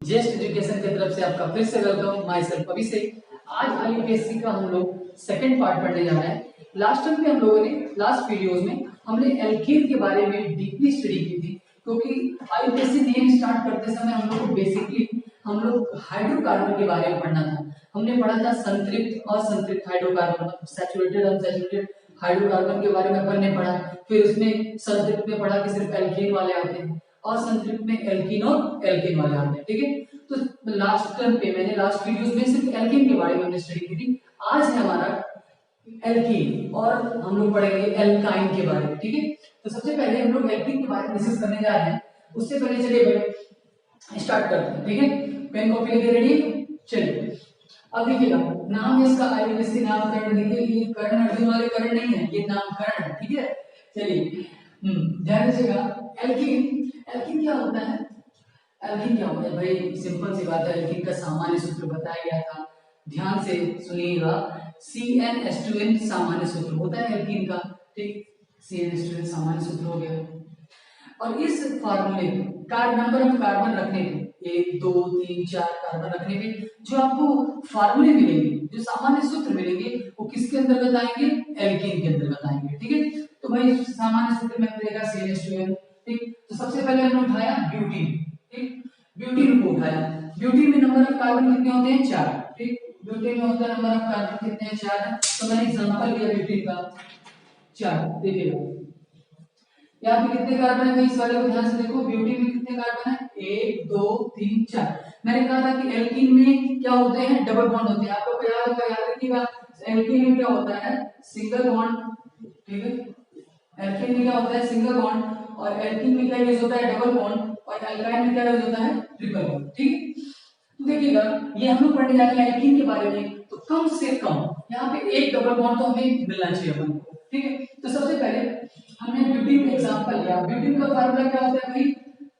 जेस्ट education की तरफ से आपका फिर से वेलकम। माई सेल्फ अभिषेक। आज आईयूपीएससी का हम लोग सेकंड पार्ट पढ़ने जा रहे हैं। लास्ट टाइम पे हम लोगों ने लास्ट वीडियोस में हमने एल्कीन के बारे में डीपली स्टडी की थी, क्योंकि आईयूपीएससी नियम स्टार्ट करते समय हम लोग बेसिकली हम लोग हाइड्रोकार्बन के बारे में पढ़ना था। हमने पढ़ा था संतृप्त असंतृप्त हाइड्रोकार्बन, सैचुरेटेड अनसैचुरेटेड हाइड्रोकार्बन के बारे में अपन ने पढ़ा। फिर उसमें संतृप्त में पढ़ा कि सिर्फ एल्कीन वाले आते हैं और संतृप्त में एल्कीन और एल्केन वाले आते हैं। ठीक है, तो लास्ट टर्म पे मैंने लास्ट वीडियोस में सिर्फ एल्कीन के बारे में हमने स्टडी की थी। आज है हमारा एल्कीन और हम लोग पढ़ेंगे एल्काइन के बारे में। ठीक है, तो सबसे पहले हम लोग एल्कीन के बारे में डिस्कस करने जा रहे हैं। उससे पहले चलिए स्टार्ट करते हैं। ठीक है, पेन कॉपी लेके रेडी। चलिए अब देखिएगा, नाम है इसका आईयूपीएससी नामकरण। देखिए ये कर्ण अर्जुन वाले कर्ण नहीं है, ये नामकरण है। ठीक है, चलिए ध्यान दीजिएगा। एल्कीन एल्कीन क्या होता है? एल्कीन क्या होता है भाई? सिंपल सी बात है, एल्कीन का सामान्य सूत्र बताया गया था, ध्यान से सुनिएगा। CnH2n सामान्य सूत्र होता है एल्कीन का। ठीक, CnH2n सामान्य सूत्र हो गया। और इस फार्मूले में नंबर ऑफ कार्बन रखने पे 1 2 3 4 कार्बन रखने पे जो आपको फार्मूले मिलेंगे, जो सामान्य सूत्र मिलेंगे, वो किसके अंतर्गत आएंगे? एल्कीन के अंतर्गत आएंगे। ठीक है, तो भाई सामान्य सूत्र में मिलेगा CnH2n। ठीक, तो सबसे पहले हमने उठाया ब्यूटीन। ठीक, ब्यूटीन को उठाया। ब्यूटीन में नंबर ऑफ कार्बन कितने होते हैं? 4। ठीक, ब्यूटीन में होता है नंबर ऑफ कार्बन कितने हैं? 4 है। तो मैंने एग्जांपल लिया ब्यूटीन का 4। देखिएगा यहाँ पे कितने कार्बन है भाई? इस वाले को ध्यान से देखो, ब्यूटीन में कितने कार्बन है? 1 2 3 4। मैंने कहा था कि एल्कीन में क्या होते हैं? डबल बॉन्ड होते हैं। आपको याद होगा, याद रखिएगा। एल्कीन में क्या होता है? Single bond. ठीक है, एल्कीन में क्या होता है? Single bond. और एल्कीन में क्या यूज होता है? Double bond. और एल्काइन में क्या यूज होता है? Triple bond. ठीक है, तो देखिएगा ये हम लोग पढ़ने जा रहे हैं एल्कीन के बारे में। तो कम से कम यहाँ पे एक डबल बॉन्ड तो हमें मिलना चाहिए अपन को। ठीक है, तो सबसे पहले हमने ब्यूटीन का एग्जांपल लिया। ब्यूटीन का फार्मूला क्या होता है भाई?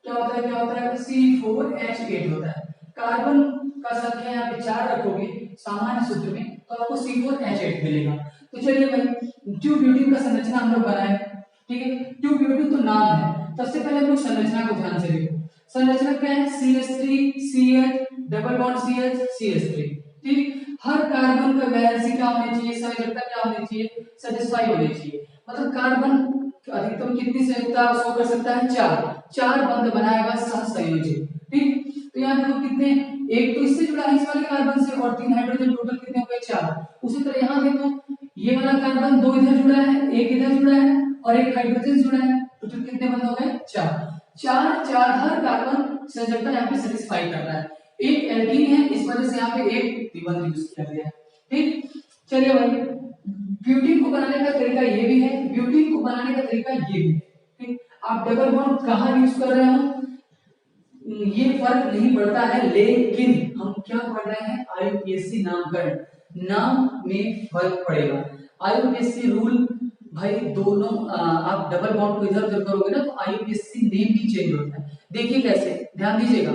क्या होता है? C4H8 होता है। कार्बन का संख्या यहाँ पे 4 रखोगे सामान्य सूत्र में, तो आपको C4H8 मिलेगा। तो चलिए भाई, जो ब्यूटीन का संरचना हम लोग बनाए। ठीक है, जो ब्यूटीन तो नाम है। सबसे पहले हम लोग संरचना को ध्यान से देखो। संरचना क्या है? CH3 CH double bond CH CH3। ठीक, हर कार्बन का वैलेंसी क्या होनी चाहिए? संयोजकता क्या होनी चाहिए? सेटिस्फाई होनी चाहिए। मतलब कार्बन अधिकतम कितनी संयोजकता शो कर सकता है? 4 बंध बनाएगा सहसंयोजक। ठीक, तो यहाँ देखो कितने, एक तो इससे जुड़ा है इस वाले कार्बन से, और 3 हाइड्रोजन, टोटल कितने हो गए? 4। उसी तरह यहाँ देखो, ये वाला कार्बन 2 इधर जुड़ा है, एक इधर जुड़ा है और एक हाइड्रोजन जुड़ा है। टोटल कितने बंध हो गए? 4। हर कार्बन संयोजकता यहाँ पे सेटिस्फाई कर रहा है। एक एल्कीन है, इस वजह से यहाँ पे एक द्विबंध यूज किया गया है। ठीक, चलिए भाई, ब्यूटीन को बनाने का तरीका ये भी है, ब्यूटीन को बनाने का तरीका ये भी है। ठीक, आप डबल बॉन्ड कहाँ यूज कर रहे हो ये फर्क नहीं पड़ता है, लेकिन हम क्या पढ़ रहे हैं? आईयूपीएससी नामकरण, नाम में फर्क पड़ेगा। आईयूपीएससी रूल भाई दोनों आप डबल बॉन्ड को इधर उधर करोगे ना, तो आईयूपीएससी नेम भी चेंज होता है। देखिए कैसे, ध्यान दीजिएगा।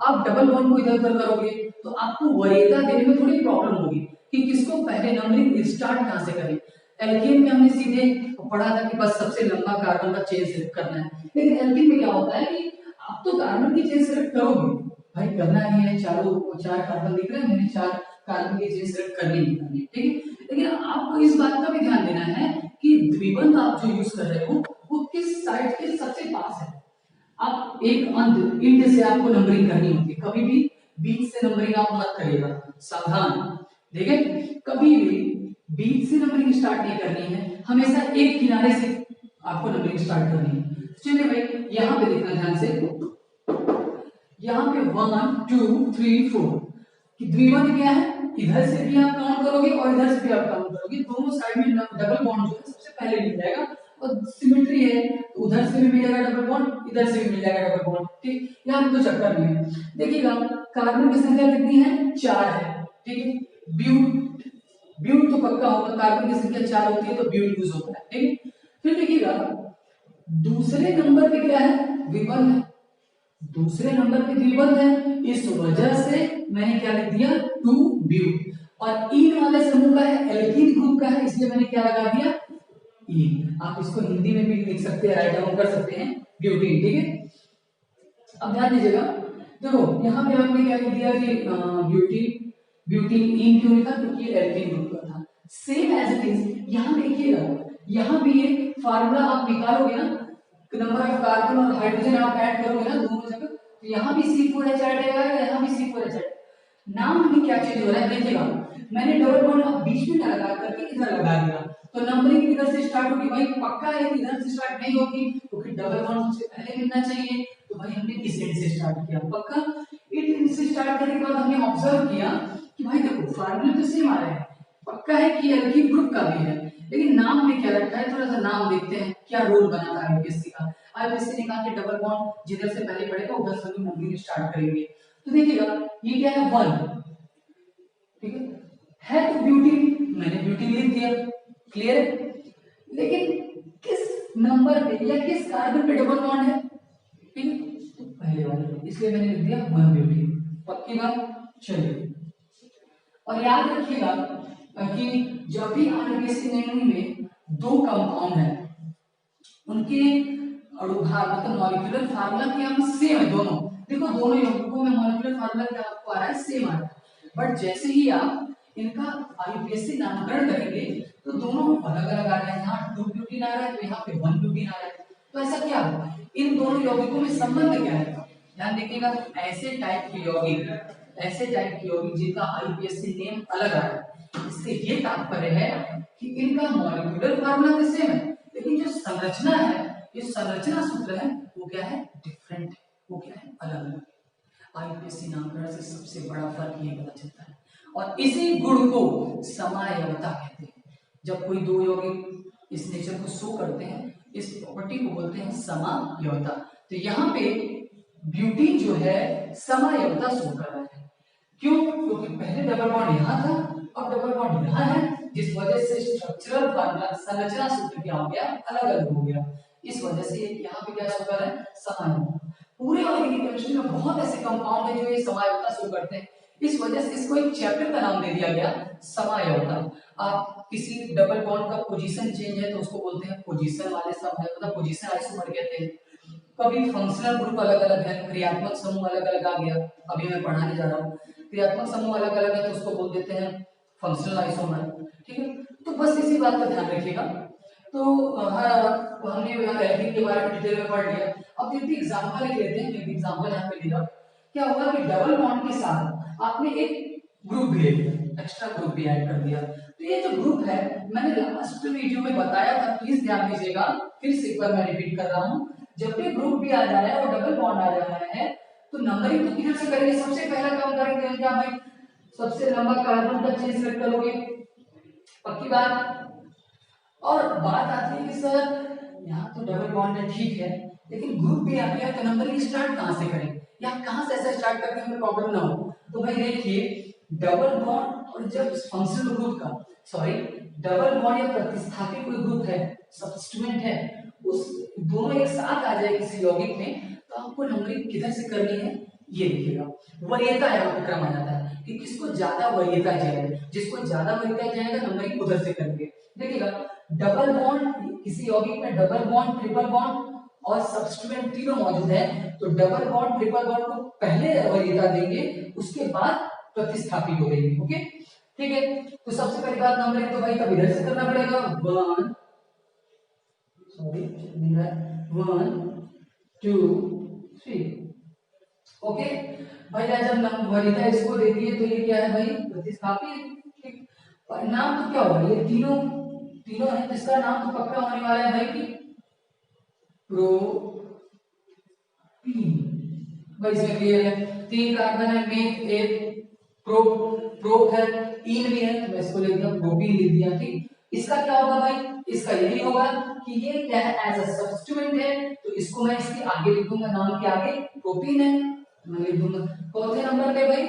आप डबल बॉन्ड को इधर उधर करोगे तो आपको वरीयता देने में थोड़ी प्रॉब्लम होगी कि किसको पहले नंबरिंग स्टार्ट कहां से करें। एल्कीन में हमने सीधे पढ़ा था कि बस सबसे लंबा कार्बन का चेन सिलेक्ट करना है, लेकिन एल्कीन में क्या होता है कि आप तो कार्बन की चेन सिलेक्ट करोगे भाई, करना ही है। 4 कार्बन दिख रहे हैं, मैंने 4 कार्बन की चेन सिलेक्ट करनी है। ठीक है, लेकिन आपको इस बात का भी ध्यान देना है कि द्विबंध आप जो यूज कर रहे हो वो किस साइड के सबसे पास है। आप एक इंड से आपको नंबरिंग करनी होती है, कभी भी बीच से नंबरिंग आप मत करिएगा, सावधान। देखिए, कभी भी बीच से नंबरिंग स्टार्ट नहीं करनी है, हमेशा एक किनारे से आपको नंबरिंग स्टार्ट करनी है। चलिए भाई, यहाँ पे देखना ध्यान से, यहाँ पे 1 2 3 4 कि द्विबंध क्या है? इधर से भी आप काउंट करोगे और इधर से भी आप काउंट करोगे, दोनों साइड में डबल बॉन्ड जो है सबसे पहले मिल जाएगा। और सिमेट्री है, तो उधर से भी मिलेगा डबल बॉन्ड, इधर से भी मिल जाएगा डबल बॉन्ड। ठीक, यहाँ पे तो चक्कर नहीं है। देखिएगा कार्बन की संख्या कितनी है? 4 है। ठीक है, ब्यूट तो पक्का होगा, कार्बन की संख्या 4 होती है तो ब्यूट यूज होता है। ठीक, फिर देखिएगा दूसरे नंबर पे क्या है? द्विबंध है। दूसरे नंबर पे द्विबंध है, इस वजह से मैंने क्या लिख दिया? 2 ब्यूट। और इन वाले समूह का है, एल्कीन ग्रुप का है, इसलिए मैंने क्या लगा दिया? ई। आप इसको हिंदी में भी लिख सकते हैं, राइट डाउन कर सकते हैं, ब्यूटीन। ठीक है, अब ध्यान दीजिएगा, देखो यहाँ पे आपने क्या लिख दिया कि ब्यूटीन ब्यूटीन इन क्यों लिखा, क्योंकि ये एल्कीन ग्रुप का था। सेम एज इट इज यहाँ देखिएगा, यहाँ भी ये फार्मूला आप निकालोगे ना, नंबर ऑफ कार्बन और हाइड्रोजन आप ऐड करोगे ना दोनों जगह, तो यहाँ भी C4H ऐड आएगा, यहाँ भी C4H ऐड। नाम में क्या चेंज हो रहा है देखिएगा, मैंने डबल बॉन्ड अब बीच में ना लगा करके इधर लगा दिया, तो नंबरिंग इधर से स्टार्ट होगी भाई, पक्का है कि इधर से स्टार्ट नहीं होगी, तो फिर डबल बॉन्ड सबसे पहले मिलना चाहिए, तो भाई हमने इस एंड से स्टार्ट किया, पक्का इट एंड से स्टार्ट करने के बाद हमने ऑब्जर्व किया कि भाई देखो फार्मूले तो सेम आ रहे हैं, पक्का है कि एल्कीन ग्रुप का भी है, लेकिन नाम में क्या रखा है, थोड़ा सा नाम देखते हैं क्या रोल बनाता है आईपीएससी का। आईपीएससी ने कहा कि डबल बॉन्ड जिधर से पहले पड़ेगा उधर से हम नंबरिंग स्टार्ट करेंगे, तो देखिएगा ये क्या है 1, ठीक है तो ब्यूटीन, मैंने ब्यूटीन लिख दिया, क्लियर है, लेकिन किस नंबर पे या किस कार्बन पे डबल बॉन्ड है, ठीक है तो पहले वाले, इसलिए मैंने लिख दिया 1 ब्यूटीन, पक्की बात। चलिए और याद रखिएगा कि जब भी आरबीएससी में दो कंपाउंड है, उनके अणुभार मतलब मॉलिक्यूलर फार्मूला क्या सेम है दोनों, देखो दोनों यौगिकों में मॉलिक्यूलर फार्मूला क्या आपको आ रहा है, सेम आ रहा है, बट जैसे ही आप इनका आईपीएससी नामकरण करेंगे तो दोनों अलग अलग आ रहे हैं, यहाँ 2 ब्यूटीन आ रहा है तो यहाँ पे 1 ब्यूटीन आ रहा है, तो ऐसा क्या होगा, इन दोनों यौगिकों में संबंध क्या है, ध्यान देखिएगा, ऐसे टाइप के यौगिक जिनका आईपीएससी नेम अलग आ रहा है, इससे ये तात्पर्य है कि इनका मॉलिक्यूलर फार्मूला तो सेम है, लेकिन जो संरचना है, ये संरचना सूत्र है वो क्या है, डिफरेंट है, वो क्या है, अलग अलग। आईपीएससी नामकरण से सबसे बड़ा फर्क ये पता चलता है, और इसी गुण को समायवता कहते हैं। जब कोई दो यौगिक इस नेचर को शो करते हैं, इस प्रॉपर्टी को बोलते हैं समायवता। तो यहाँ पे ब्यूटीन जो है समायवता शो कर रहा है, क्यों, क्योंकि पहले डबल बॉन्ड यहाँ था, अब डबल बॉन्ड यहाँ है, जिस वजह से स्ट्रक्चरल फार्मूला संरचना सूत्र क्या हो गया, अलग अलग हो गया, इस वजह से यहाँ पे क्या शो कर रहा है, समायवता। पूरे ऑर्गेनिक केमिस्ट्री में बहुत ऐसे कंपाउंड है जो ये समायवता शो करते हैं, इस वजह से इसको एक चैप्टर का नाम दे दिया गया समायवता। आप किसी डबल बॉन्ड का पोजीशन चेंज है तो उसको बोलते हैं पोजीशन वाले समायवता, पोजीशन आइसोमर कहते हैं। कभी फंक्शनल ग्रुप अलग अलग है, क्रियात्मक समूह अलग अलग आ गया, अभी मैं पढ़ाने जा रहा हूँ, क्रियात्मक समूह अलग अलग है तो उसको बोल देते हैं फंक्शनल आइसोमर, ठीक है, तो बस इसी बात का ध्यान रखिएगा। तो हमने एल्कीन के बारे में डिटेल में पढ़ लिया, अब एक एग्जांपल लेते हैं, एक एग्जांपल यहाँ पे लिखा, क्या हुआ कि डबल बॉन्ड के साथ आपने एक ग्रुप भी ले लिया, एक्स्ट्रा ग्रुप भी ऐड कर दिया, तो ये जो ग्रुप है मैंने लास्ट वीडियो में बताया था, प्लीज ध्यान दीजिएगा, फिर से एक बार मैं रिपीट कर रहा हूँ, जब भी ग्रुप भी आ जा रहा है और डबल बॉन्ड आ जा रहा है तो नंबरिंग तो किधर से करेंगे, सबसे पहला काम करेंगे क्या भाई, सबसे लंबा कार्बन का चेन सेलेक्ट करोगे, पक्की बात। और बात आती है कि सर यहाँ तो डबल बॉन्ड है ठीक है, लेकिन ग्रुप भी आ गया तो नंबरिंग स्टार्ट कहाँ से करें, या कहाँ से ऐसा स्टार्ट करके हमें प्रॉब्लम ना हो, तो भाई देखिए डबल बॉन्ड और जब फंक्शनल ग्रुप का सॉरी डबल बॉन्ड या प्रतिस्थापी कोई ग्रुप है, सब्स्टिट्यूएंट है, उस दोनों एक साथ आ जाए किसी यौगिक में, तो आपको नंबरिंग किधर से करनी है ये देखिएगा, वरीयता है क्रम आ जाता है कि किसको ज्यादा वरीयता जाएगा, जिसको ज्यादा वरीयता जाएगा नंबरिंग उधर से करेंगे। देखिएगा डबल बॉन्ड, किसी यौगिक में डबल बॉन्ड, ट्रिपल बॉन्ड और सब्स्टिट्यूएंट तीनों मौजूद है, तो डबल बॉन्ड ट्रिपल बॉन्ड को पहले वरीयता देंगे, उसके बाद प्रतिस्थापी को देंगे, ओके ठीक है। तो सबसे पहली बात नंबरिंग तो भाई तब इधर से करना पड़ेगा, 1 2 3, ओके भाई जब वरीयता इसको देती है तो ये क्या है भाई, प्रतिस्थापी, ठीक, और नाम तो क्या होगा, ये तीनों है, जिसका नाम तो पक्का होने वाला है भाई कि प्रोपीन, भाई इसमें क्लियर है, 3 कार्बन है, में एक प्रोप है, इन भी है, तो मैं इसको लिख दिया प्रोपीन लिख दिया, ठीक। इसका क्या होगा भाई, इसका यही होगा कि ये क्या है, एज अ सब्स्टिट्यूएंट है, तो इसको मैं इसके आगे लिख दूंगा, नाम के आगे प्रोपीन है, मैं लिख दूंगा। चौथे नंबर पे भाई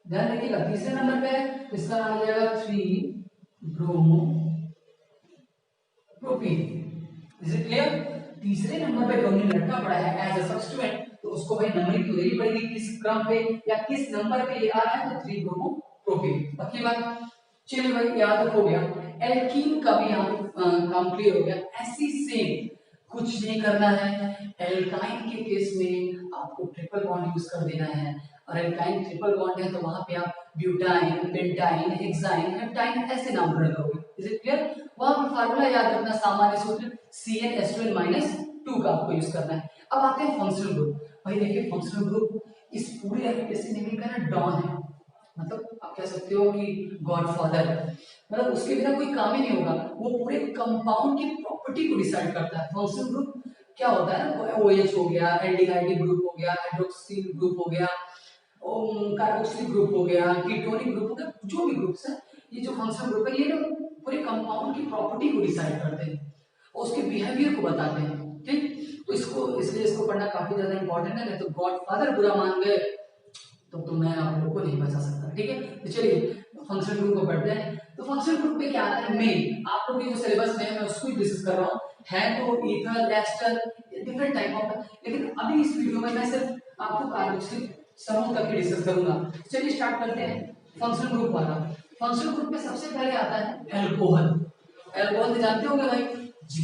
ध्यान रखिएगा, तीसरे नंबर पे इसका नाम हो जाएगा 3 bromo propene, is it clear. तीसरे नंबर पे ब्रोमीन लटका पड़ा है एज अ सब्स्टिट्यूएंट, तो उसको भाई नंबरिंग तो देनी पड़ेगी, किस क्रम पे या किस नंबर पे ये आ रहा है, तो 3 ब्रोमो प्रोपीन, पक्की बात। चलिए भाई याद हो गया, एल्कीन का भी यहाँ काम क्लियर हो गया। ऐसी सेम कुछ नहीं करना है। एल्काइन के केस में आपको ट्रिपल बॉन्ड यूज कर देना है, और एल्काइन ट्रिपल बॉन्ड है तो वहां पे आप ब्यूटाइन, पेंटाइन, हेक्साइन, हेप्टाइन ऐसे नामकरण करोगे। Is it clear? वहां पर फार्मूला याद रखना, सामान्य सूत्र CnH2n-2 का आपको यूज करना है। अब आते हैं फंक्शनल ग्रुप। भाई देखिए फंक्शनल ग्रुप इस पूरे एप्लीकेशन नेमी का ना डॉन है, मतलब आप कह सकते हो कि गॉडफादर है, मतलब उसके बिना कोई काम ही नहीं होगा। वो पूरे कंपाउंड की प्रॉपर्टी को डिसाइड करता है। फंक्शनल ग्रुप क्या होता है ना, OH हो गया, एल्डिहाइड ग्रुप हो गया, हाइड्रोक्सिल ग्रुप हो गया, कार्बोक्सिल ग्रुप हो गया, कीटोनिक ग्रुप हो गया, जो भी ग्रुप्स है, ये जो फंक्शनल ग्रुप है ये ना पूरे कंपाउंड की प्रॉपर्टी को डिसाइड करते हैं और उसके बिहेवियर को बताते हैं। ठीक, तो इसको इसलिए इसको पढ़ना काफी ज्यादा इंपॉर्टेंट है, नहीं तो गॉडफादर बुरा मान गए तो मैं आप लोगों को नहीं बचा सकता। ठीक है, तो चलिए फंक्शनल ग्रुप को पढ़ते हैं। तो फंक्शनल ग्रुप में क्या आता है, मेन आप लोग के जो सिलेबस में है मैं उसको ही डिस्कस कर रहा हूँ, है तो ether, ester, different type of, लेकिन अभी इस वीडियो में मैं सिर्फ आपको कार्बोक्सिल समूह तक ही डिस्कस करूंगा। चलिए स्टार्ट करते हैं फंक्शनल ग्रुप वाला। फंक्शनल ग्रुप में सबसे पहले आता है एल्कोहल। एल्कोहल तो जानते होंगे भाई,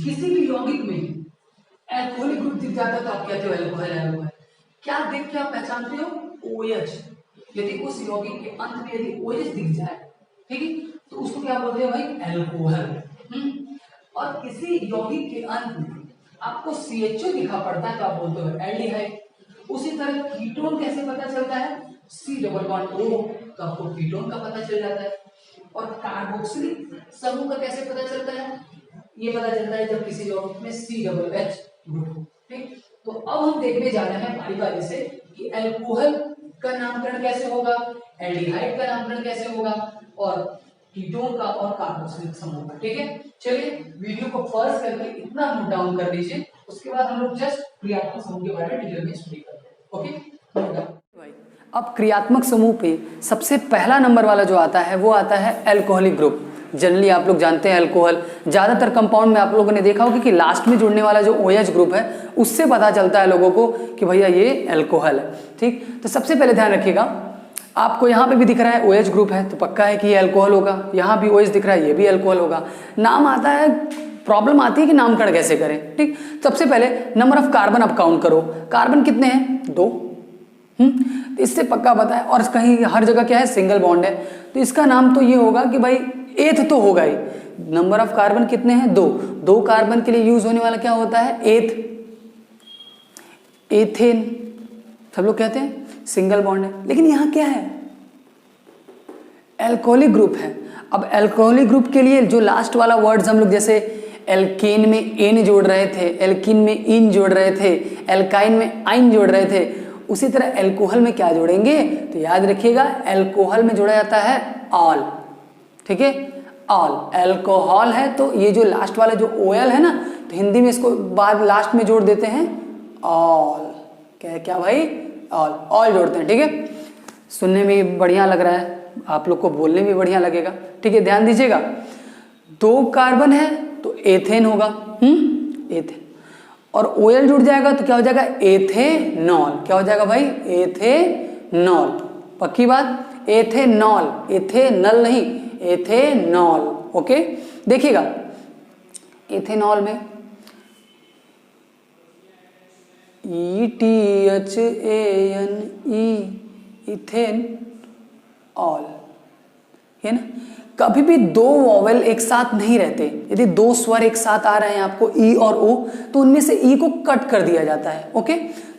किसी भी यौगिक में एल्कोहलिक ग्रुप दिख जाता है तो आप कहते हो एल्कोहल है। एल्कोहल क्या देख के आप पहचानते हो? OH। यदि उस यौगिक के अंत में यदि OH दिख जाए, ठीक है, तो उसको क्या बोलते हैं भाई? एल्कोहल। और किसी यौगिक के अंत में आपको CHO दिखा पड़ता है तो आप बोलते हो एल्डिहाइड। उसी तरह कीटोन कैसे पता चलता है? C डबल बॉन्ड O, तो आपको कीटोन का पता चल जाता है। और कार्बोक्सिलिक समूह का कैसे पता चलता है? ये पता चलता है जब किसी यौगिक में CH ग्रुप हो। ठीक, तो अब हम देखने जा रहे हैं बारी बारी से कि एल्कोहल का नामकरण कैसे होगा, एल्डिहाइड का नामकरण कैसे होगा, और कीटोन का और कार्बोक्सिलिक समूह का। ठीक है, चलिए वीडियो को पॉज करके इतना नोट डाउन कर लीजिए, उसके बाद हम लोग जस्ट क्रियात्मक समूह के बारे में डिटेल में स्टडी करते हैं। Okay, note down. अब क्रियात्मक समूह पे सबसे पहला नंबर वाला जो आता है वो आता है एल्कोहलिक ग्रुप। जनरली आप लोग जानते हैं अल्कोहल, ज़्यादातर कंपाउंड में आप लोगों ने देखा होगा कि लास्ट में जुड़ने वाला जो OH ग्रुप है उससे पता चलता है लोगों को कि भैया ये अल्कोहल है। ठीक, तो सबसे पहले ध्यान रखिएगा, आपको यहाँ पे भी दिख रहा है OH ग्रुप है तो पक्का है कि ये अल्कोहल होगा, यहाँ भी OH दिख रहा है ये भी अल्कोहल होगा। नाम आता है, प्रॉब्लम आती है कि नामकरण कैसे करें। ठीक, सबसे पहले नंबर ऑफ कार्बन आप काउंट करो, कार्बन कितने हैं? 2। इससे पक्का पता है, और कहीं हर जगह क्या है? सिंगल बॉन्ड है, तो इसका नाम तो ये होगा कि भाई एथ तो होगा ही। नंबर ऑफ कार्बन कितने हैं? 2। 2 कार्बन के लिए यूज होने वाला क्या होता है? एथ, एथेन, सब लोग कहते हैं सिंगल बॉन्ड है, लेकिन यहां क्या है? एल्कोहलिक ग्रुप है। अब एल्कोहलिक ग्रुप के लिए जो लास्ट वाला वर्ड्स हम लोग जैसे एल्केन में एन जोड़ रहे थे, एल्किन में इन जोड़ रहे थे, एल्काइन में आइन जोड़ रहे थे, उसी तरह एल्कोहल में क्या जोड़ेंगे? तो याद रखिएगा एल्कोहल में जोड़ा जाता है ऑल। ठीक है, ऑल एल्कोहल है तो ये जो लास्ट वाला जो OL है ना, तो हिंदी में इसको बाद लास्ट में जोड़ देते हैं ऑल। क्या भाई? ऑल जोड़ते हैं। ठीक है, सुनने में बढ़िया लग रहा है, आप लोग को बोलने में बढ़िया लगेगा। ठीक है, ध्यान दीजिएगा, 2 कार्बन है तो एथेन होगा, एथेन, और OL जुड़ जाएगा तो क्या हो जाएगा? एथेनॉल। क्या हो जाएगा भाई? एथेनॉल। पक्की बात, एथेनॉल, एथेनल नहीं, एथेनॉल। ओके, देखिएगा एथेनॉल में ETHANE, इथेन ऑल, है ना। कभी भी 2 वॉवेल एक साथ नहीं रहते। यदि 2 स्वर एक साथ आ रहे हैं आपको E और O, तो उनमें से E को कट कर दिया जाता है। ओके,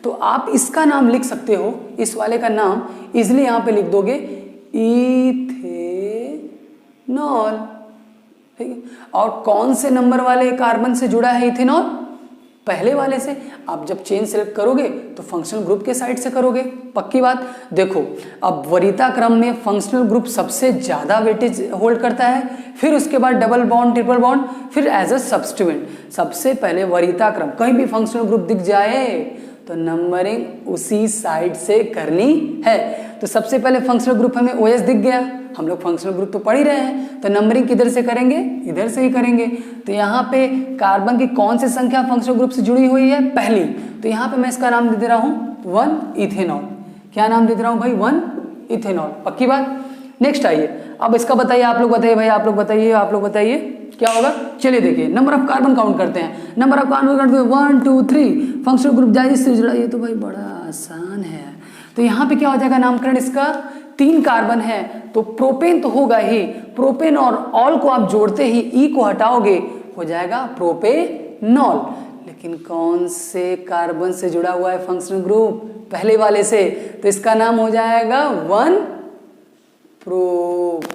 तो आप इसका नाम लिख सकते हो, इस वाले का नाम इजिली यहां पे लिख दोगे इथेनॉल। ठीक है, और कौन से नंबर वाले कार्बन से जुड़ा है इथेनॉल? पहले वाले से। आप जब चेन सेलेक्ट करोगे तो फंक्शनल ग्रुप के साइड से करोगे, पक्की बात। देखो, अब वरीयता क्रम में फंक्शनल ग्रुप सबसे ज्यादा वेटेज होल्ड करता है, फिर उसके बाद डबल बॉन्ड, ट्रिपल बॉन्ड, फिर एज अ सब्स्टिट्यूएंट। सबसे पहले वरीयता क्रम, कहीं भी फंक्शनल ग्रुप दिख जाए तो नंबरिंग उसी साइड से करनी है। तो सबसे पहले फंक्शनल ग्रुप हमें OH दिख गया, हम लोग फंक्शनल ग्रुप तो पढ़ ही रहे हैं, तो नंबरिंग किधर से करेंगे? इधर से ही करेंगे। तो यहाँ पे कार्बन की कौन सी संख्या फंक्शनल ग्रुप से जुड़ी हुई है? पहली। तो यहाँ पे मैं इसका नाम दे दे रहा हूँ 1 इथेनॉल। क्या नाम दे दे रहा हूँ भाई? 1 इथेनॉल। पक्की बात। नेक्स्ट आइए, अब इसका बताइए, आप लोग बताइए भाई, आप लोग बताइए, आप लोग बताइए। क्या होगा, चलिए देखिए नंबर ऑफ कार्बन काउंट करते हैं। नंबर ऑफ कार्बन करते हैं 1 2 3, फंक्शनल ग्रुप जाइज से जुड़ा, ये तो भाई बड़ा आसान है। तो यहाँ पे क्या हो जाएगा नामकरण इसका, 3 कार्बन है तो प्रोपेन तो होगा ही, प्रोपेन और ऑल को आप जोड़ते ही ई को हटाओगे हो जाएगा प्रोपेनॉल। लेकिन कौन से कार्बन से जुड़ा हुआ है फंक्शनल ग्रुप, पहले वाले से, तो इसका नाम हो जाएगा 1 प्रोपेनॉल।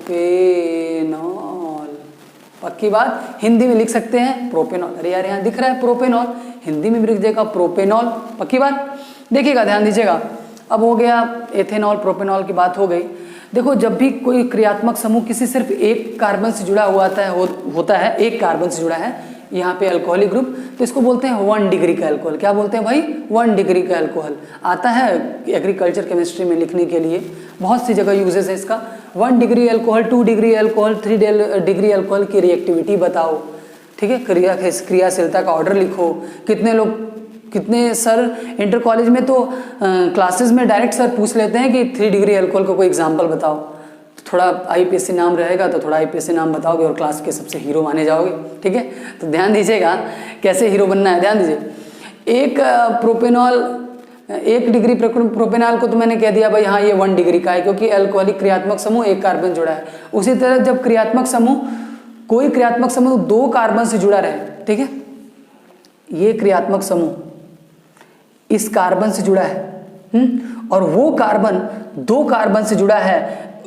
पक्की बात, हिंदी में लिख सकते हैं प्रोपेनॉल। अरे यार यहाँ दिख रहा है प्रोपेनॉल, हिंदी में भी लिख देगा प्रोपेनॉल। पक्की बात, देखिएगा ध्यान दीजिएगा। अब हो गया एथेनॉल प्रोपेनॉल की बात हो गई। देखो जब भी कोई क्रियात्मक समूह किसी सिर्फ एक कार्बन से जुड़ा हुआ होता है, एक कार्बन से जुड़ा है, यहाँ पे अल्कोहलिक ग्रुप, तो इसको बोलते हैं 1 डिग्री का अल्कोहल। क्या बोलते हैं भाई, 1 डिग्री का अल्कोहल। आता है एग्रीकल्चर केमिस्ट्री में लिखने के लिए, बहुत सी जगह यूजेस है इसका। 1 degree alcohol, 2 degree alcohol, 3 degree alcohol की रिएक्टिविटी बताओ, ठीक है, क्रियाशीलता का ऑर्डर लिखो। कितने सर इंटर कॉलेज में तो क्लासेस में डायरेक्ट सर पूछ लेते हैं कि 3 डिग्री अल्कोहल का कोई एग्जाम्पल बताओ। तो थोड़ा आईपीएससी नाम रहेगा तो थोड़ा आईपीएससी नाम बताओगे और क्लास के सबसे हीरो माने जाओगे, ठीक है। तो ध्यान दीजिएगा कैसे हीरो बनना है, ध्यान दीजिए। एक प्रोपेनॉल, 1 डिग्री प्रोपेनॉल को तो मैंने कह दिया भाई हाँ ये 1 डिग्री का है, क्योंकि अल्कोहलिक क्रियात्मक समूह एक कार्बन जुड़ा है। उसी तरह जब कोई क्रियात्मक समूह 2 कार्बन से जुड़ा रहे, ठीक है, ये क्रियात्मक समूह इस कार्बन से जुड़ा है और वो कार्बन 2 कार्बन से जुड़ा है,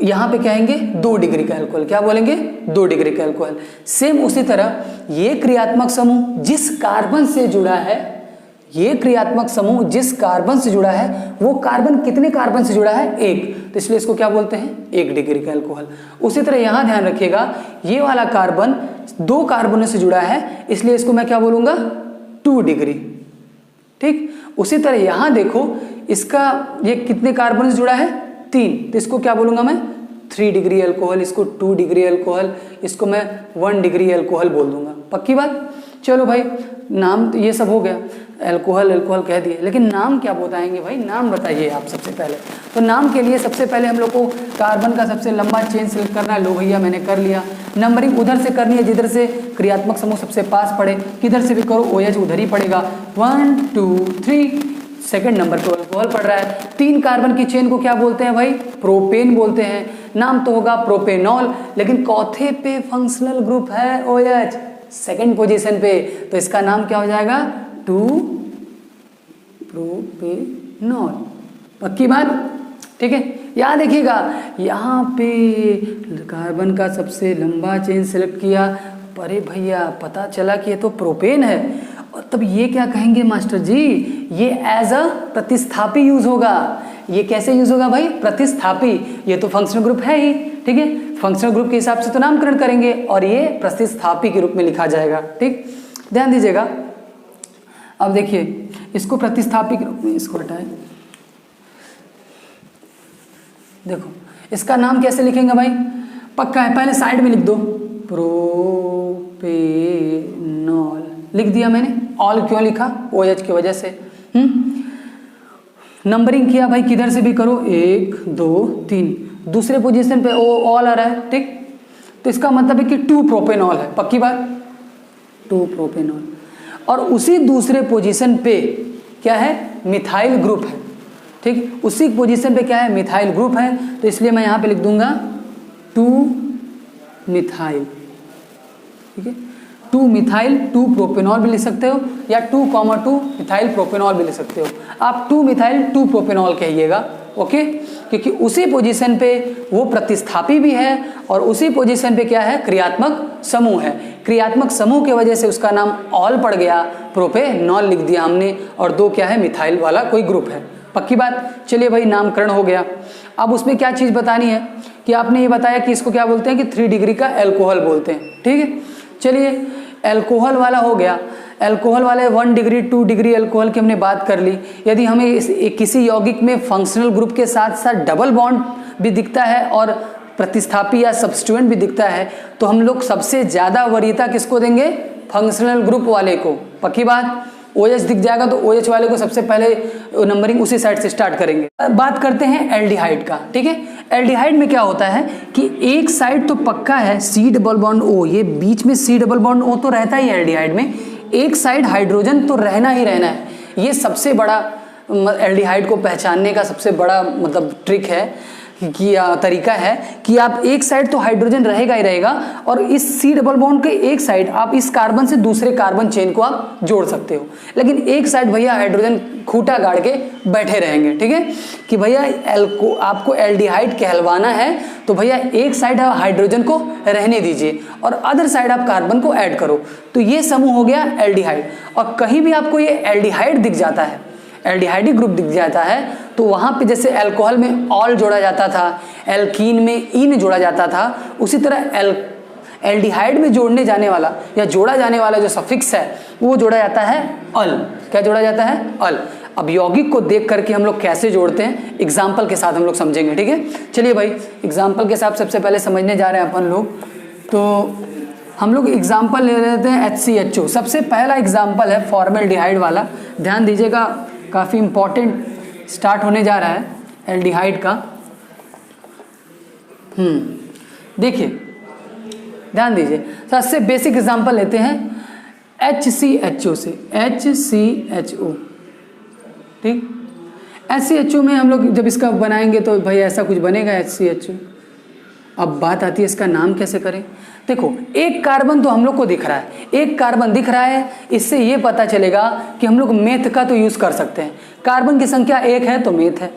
यहां पे कहेंगे 2 डिग्री का अल्कोहल। क्या बोलेंगे, 2 डिग्री का अल्कोहल। सेम उसी तरह ये क्रियात्मक समूह जिस कार्बन से जुड़ा है, ये क्रियात्मक समूह जिस कार्बन से जुड़ा है, वो कार्बन कितने कार्बन से जुड़ा है, 1, तो इसलिए इसको क्या बोलते हैं, 1 डिग्री का अल्कोहल। उसी तरह यहां ध्यान रखिएगा, ये वाला कार्बन 2 कार्बनों से जुड़ा है, इसलिए इसको मैं क्या बोलूंगा, 2 डिग्री, ठीक। उसी तरह यहां देखो इसका ये कितने कार्बन से जुड़ा है, 3, तो इसको क्या बोलूंगा मैं, 3 डिग्री अल्कोहल, इसको 2 डिग्री अल्कोहल, इसको मैं 1 डिग्री अल्कोहल बोल दूंगा। पक्की बात। चलो भाई नाम तो ये सब हो गया, अल्कोहल कह दिए, लेकिन नाम क्या बताएंगे भाई, नाम बताइए आप सबसे पहले। तो नाम के लिए सबसे पहले हम लोग को कार्बन का सबसे लंबा चेन सेलेक्ट करना है। लो भैया मैंने कर लिया। नंबरिंग उधर से करनी है जिधर से क्रियात्मक समूह सबसे पास पड़े, किधर से भी करो OH उधर ही पड़ेगा। 1 2 3, सेकंड नंबर पर अल्कोहल पड़ रहा है। 3 कार्बन की चेन को क्या बोलते हैं भाई, प्रोपेन बोलते हैं। नाम तो होगा प्रोपेनॉल, लेकिन चौथे पे फंक्शनल ग्रुप है OH, सेकंड पोजीशन पे, तो इसका नाम क्या हो जाएगा, 2 प्रोपेनॉल। पक्की बात, ठीक है। याद रखिएगा यहाँ पे कार्बन का सबसे लंबा चेन सेलेक्ट किया, अरे भैया पता चला कि ये तो प्रोपेन है, और तब ये क्या कहेंगे मास्टर जी, ये एज अ प्रतिस्थापी यूज होगा। ये कैसे यूज होगा भाई, प्रतिस्थापी, ये तो फंक्शनल ग्रुप है ही, ठीक है, फंक्शनल ग्रुप के हिसाब से तो नामकरण करेंगे और ये प्रतिस्थापी के रूप में लिखा जाएगा, ठीक। ध्यान दीजिएगा। अब देखिए इसको प्रतिस्थापी के रूप में, इसको हटाएं, देखो इसका नाम कैसे लिखेंगे भाई, पक्का है, पहले साइड में लिख दो, प्रोपेनॉल लिख दिया मैंने। ऑल क्यों लिखा, OH की वजह से। नंबरिंग किया भाई, किधर से भी करो, 1 2 3, दूसरे पोजीशन पे ऑल आ रहा है, ठीक। तो इसका मतलब है कि 2 प्रोपेनॉल है। पक्की बात, 2 प्रोपेनॉल। और उसी दूसरे पोजीशन पे क्या है, मिथाइल ग्रुप है, ठीक। उसी पोजीशन पे क्या है, मिथाइल ग्रुप है, तो इसलिए मैं यहाँ पे लिख दूंगा 2 मिथाइल, ठीक है। 2 मिथाइल 2 प्रोपेनॉल भी लिख सकते हो, या 2,2 मिथाइल प्रोपेनॉल भी लिख सकते हो। आप 2 मिथाइल 2 प्रोपेनॉल कहिएगा, ओके, क्योंकि उसी पोजीशन पे वो प्रतिस्थापी भी है और उसी पोजीशन पे क्या है, क्रियात्मक समूह है। क्रियात्मक समूह की वजह से उसका नाम ऑल पड़ गया, प्रोपेनॉल लिख दिया हमने, और 2 क्या है, मिथाइल वाला कोई ग्रुप है। पक्की बात। चलिए भाई नामकरण हो गया। अब उसमें क्या चीज़ बतानी है कि आपने ये बताया कि इसको क्या बोलते हैं कि 3 डिग्री का अल्कोहल बोलते हैं, ठीक है। चलिए अल्कोहल वाला हो गया। अल्कोहल वाले 1 डिग्री 2 डिग्री अल्कोहल की हमने बात कर ली। यदि हमें किसी यौगिक में फंक्शनल ग्रुप के साथ साथ डबल बॉन्ड भी दिखता है और प्रतिस्थापी या सब्स्टिट्यूएंट भी दिखता है, तो हम लोग सबसे ज़्यादा वरीयता किसको देंगे, फंक्शनल ग्रुप वाले को। पक्की बात। OH दिख जाएगा तो OH वाले को सबसे पहले नंबरिंग उसी साइड से स्टार्ट करेंगे। बात करते हैं एल्डिहाइड का, ठीक है। एल्डिहाइड में क्या होता है कि एक साइड तो पक्का है C डबल बॉन्ड O, ये बीच में C डबल बॉन्ड O तो रहता ही है एल्डिहाइड में, एक साइड हाइड्रोजन तो रहना ही रहना है। ये सबसे बड़ा एल्डिहाइड को पहचानने का सबसे बड़ा मतलब ट्रिक है कि तरीका है कि आप एक साइड तो हाइड्रोजन रहेगा ही रहेगा और इस C डबल बॉन्ड के एक साइड आप इस कार्बन से दूसरे कार्बन चेन को आप जोड़ सकते हो, लेकिन एक साइड भैया हाइड्रोजन खूंटा गाड़ के बैठे रहेंगे, ठीक है। कि भैया आपको एल्डिहाइड कहलवाना है तो भैया एक साइड हाइड्रोजन को रहने दीजिए और अदर साइड आप कार्बन को ऐड करो, तो ये समूह हो गया एल्डिहाइड। और कहीं भी आपको ये एल्डिहाइड दिख जाता है, एल्डिहाइडिक ग्रुप दिख जाता है, तो वहाँ पे जैसे अल्कोहल में ऑल जोड़ा जाता था, एल्कीन में इन जोड़ा जाता था, उसी तरह एल्डिहाइड में जोड़ने जाने वाला या जोड़ा जाने वाला जो सफिक्स है वो जोड़ा जाता है अल। क्या जोड़ा जाता है? अल। अब यौगिक को देख करके हम लोग कैसे जोड़ते हैं एग्जाम्पल के साथ हम लोग समझेंगे, ठीक है। चलिए भाई एग्जाम्पल के साथ सबसे पहले समझने जा रहे हैं अपन लोग, तो हम लोग एग्जाम्पल ले लेते हैं HCHO। सबसे पहला एग्जाम्पल है फॉर्मेल्डिहाइड वाला, ध्यान दीजिएगा, काफ़ी इंपॉर्टेंट स्टार्ट होने जा रहा है एल्डिहाइड का। देखिए ध्यान दीजिए, सबसे बेसिक एग्जांपल लेते हैं HCHO से, HCHO, ठीक। HCHO में हम लोग जब इसका बनाएंगे तो भाई ऐसा कुछ बनेगा HCHO। अब बात आती है इसका नाम कैसे करें। देखो एक कार्बन तो हम लोग को दिख रहा है, एक कार्बन दिख रहा है, इससे ये पता चलेगा कि हम लोग मेथ का तो यूज़ कर सकते हैं। कार्बन की संख्या 1 है तो मेथ है,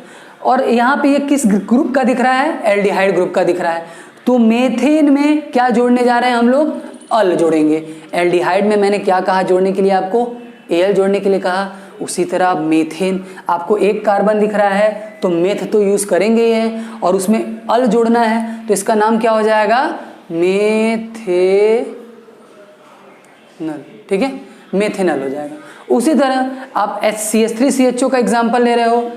और यहाँ पे ये किस ग्रुप का दिख रहा है? एल्डिहाइड ग्रुप का दिख रहा है। तो मेथेन में क्या जोड़ने जा रहे हैं हम लोग? अल जोड़ेंगे। एल्डिहाइड में मैंने क्या कहा जोड़ने के लिए आपको? Al जोड़ने के लिए कहा। उसी तरह मेथेन, आपको एक कार्बन दिख रहा है तो मेथ तो यूज़ करेंगे ही है, और उसमें अल जोड़ना है तो इसका नाम क्या हो जाएगा? मेथेनल, ठीक है, मेथेनल हो जाएगा। उसी तरह आप CH3CHO का एग्जांपल ले रहे हो,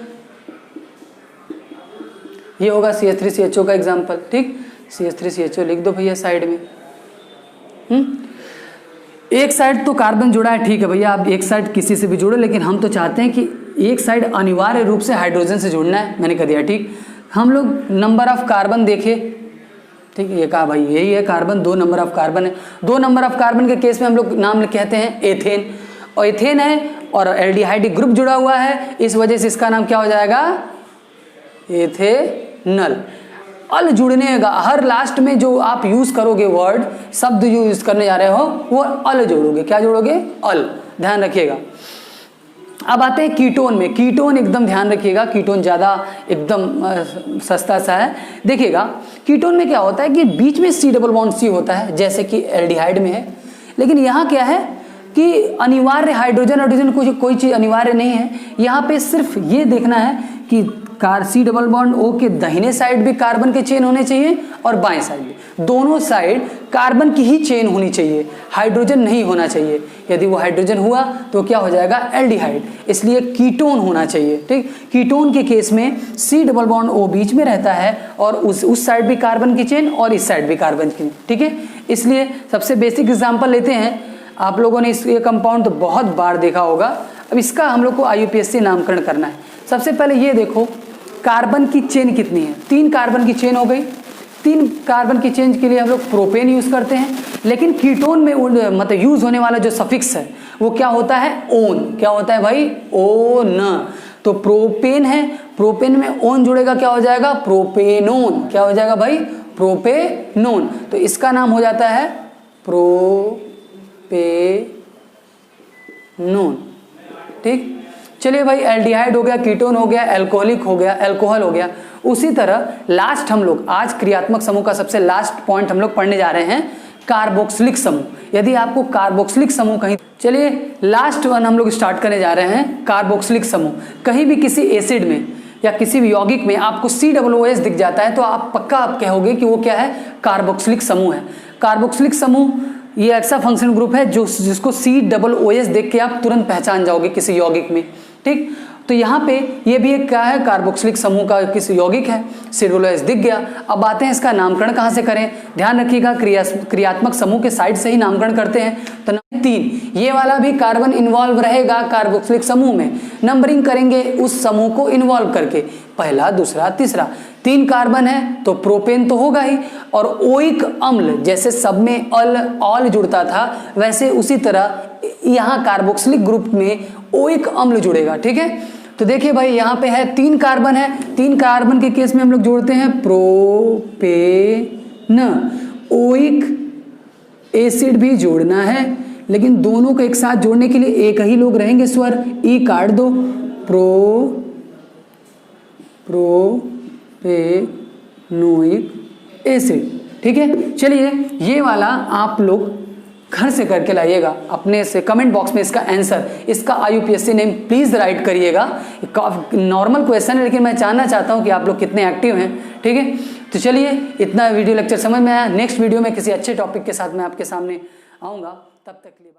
ये होगा CH3CHO का एग्जांपल, ठीक। CH3CHO लिख दो भैया साइड में। एक साइड तो कार्बन जुड़ा है, ठीक है भैया, आप एक साइड किसी से भी जोड़ो, लेकिन हम तो चाहते हैं कि एक साइड अनिवार्य रूप से हाइड्रोजन से जुड़ना है, मैंने कह दिया, ठीक। हम लोग नंबर ऑफ कार्बन देखे, ठीक है, ये कहा भाई यही है कार्बन, 2 नंबर ऑफ कार्बन है। 2 नंबर ऑफ कार्बन के केस में हम लोग नाम कहते हैं एथेन, और एथेन है और एल्डिहाइडिक ग्रुप जुड़ा हुआ है, इस वजह से इसका नाम क्या हो जाएगा? एथेनल। अल जुड़ने का हर लास्ट में जो आप यूज करोगे वर्ड, शब्द जो यूज करने जा रहे हो वो अल जोड़ोगे। क्या जोड़ोगे? अल, ध्यान रखिएगा। अब आते हैं कीटोन में। कीटोन एकदम ध्यान रखिएगा, कीटोन ज़्यादा एकदम सस्ता सा है। देखिएगा कीटोन में क्या होता है कि बीच में C डबल बॉन्ड C होता है, जैसे कि एल्डिहाइड में है, लेकिन यहाँ क्या है कि अनिवार्य हाइड्रोजन कोई चीज़ अनिवार्य नहीं है। यहाँ पे सिर्फ ये देखना है कि C डबल बॉन्ड O के दाहिने साइड भी कार्बन के चेन होने चाहिए और बाएं साइड भी, दोनों साइड कार्बन की ही चेन होनी चाहिए, हाइड्रोजन नहीं होना चाहिए। यदि वो हाइड्रोजन हुआ तो क्या हो जाएगा? एल्डिहाइड। इसलिए कीटोन होना चाहिए, ठीक। कीटोन के केस में C डबल बॉन्ड O बीच में रहता है और उस साइड भी कार्बन की चेन और इस साइड भी कार्बन की, ठीक है। इसलिए सबसे बेसिक एग्जाम्पल लेते हैं। आप लोगों ने ये कंपाउंड तो बहुत बार देखा होगा, अब इसका हम लोग को IUPAC नामकरण करना है। सबसे पहले ये देखो कार्बन की चेन कितनी है? 3 कार्बन की चेन हो गई। 3 कार्बन की चेन के लिए हम लोग प्रोपेन यूज करते हैं, लेकिन कीटोन में मतलब यूज होने वाला जो सफिक्स है वो क्या होता है? ओन। क्या होता है भाई? ओन। तो प्रोपेन है, प्रोपेन में ओन जुड़ेगा, क्या हो जाएगा? प्रोपेनोन। क्या हो जाएगा भाई? प्रोपेनोन। तो इसका नाम हो जाता है प्रोपेनोन, ठीक। चलिए भाई, एल्डिहाइड हो गया, कीटोन हो गया, एल्कोहलिक हो गया, अल्कोहल हो गया। उसी तरह लास्ट हम लोग आज क्रियात्मक समूह का सबसे लास्ट पॉइंट हम लोग पढ़ने जा रहे हैं, कार्बोक्सिलिक समूह। यदि आपको कार्बोक्सिलिक समूह कहीं, चलिए लास्ट वन हम लोग स्टार्ट करने जा रहे हैं, कार्बोक्सिलिक समूह। कहीं भी किसी एसिड में या किसी भी यौगिक में आपको COOH दिख जाता है तो आप पक्का आप कहोगे कि वो क्या है? कार्बोक्सिलिक समूह है। कार्बोक्सिलिक समूह ये ऐसा फंक्शनल ग्रुप है जिसको COOH देख के आप तुरंत पहचान जाओगे किसी यौगिक में, ठीक। तो यहाँ पे ये भी एक क्या है, कार्बोक्सिलिक समूह का किसी यौगिक है। सेलुलोज दिख गया। अब आते हैं इसका नामकरण कहाँ से करें। ध्यान रखिएगा क्रियात्मक समूह के साइड से ही नामकरण करते हैं। तो 3 ये वाला भी कार्बन इन्वॉल्व रहेगा कार्बोक्सिलिक समूह में। नंबरिंग करेंगे उस समूह को इन्वॉल्व करके, पहला, दूसरा, तीसरा। 3 कार्बन है तो प्रोपेन तो होगा ही, और ओइक अम्ल जैसे सब में ऑल जुड़ता था वैसे उसी तरह यहाँ कार्बोक्सिलिक ग्रुप में ओइक अम्ल जुड़ेगा। ठीक है, तो देखिए भाई यहाँ पे है 3 कार्बन है। 3 कार्बन के केस में हम लोग जोड़ते हैं प्रोपेन। ओइक एसिड भी जोड़ना है, लेकिन दोनों को एक साथ जोड़ने के लिए एक ही लोग रहेंगे स्वर, ई काट दो, प्रोपेनोइक एसिड। ठीक है, चलिए ये वाला आप लोग घर से करके लाइएगा अपने से। कमेंट बॉक्स में इसका आंसर, इसका IUPAC नेम प्लीज राइट करिएगा। नॉर्मल क्वेश्चन है, लेकिन मैं जानना चाहता हूं कि आप लोग कितने एक्टिव हैं। ठीक है, तो चलिए इतना वीडियो लेक्चर समझ में आया। नेक्स्ट वीडियो में किसी अच्छे टॉपिक के साथ मैं आपके सामने आऊँगा, तब तक के लिए।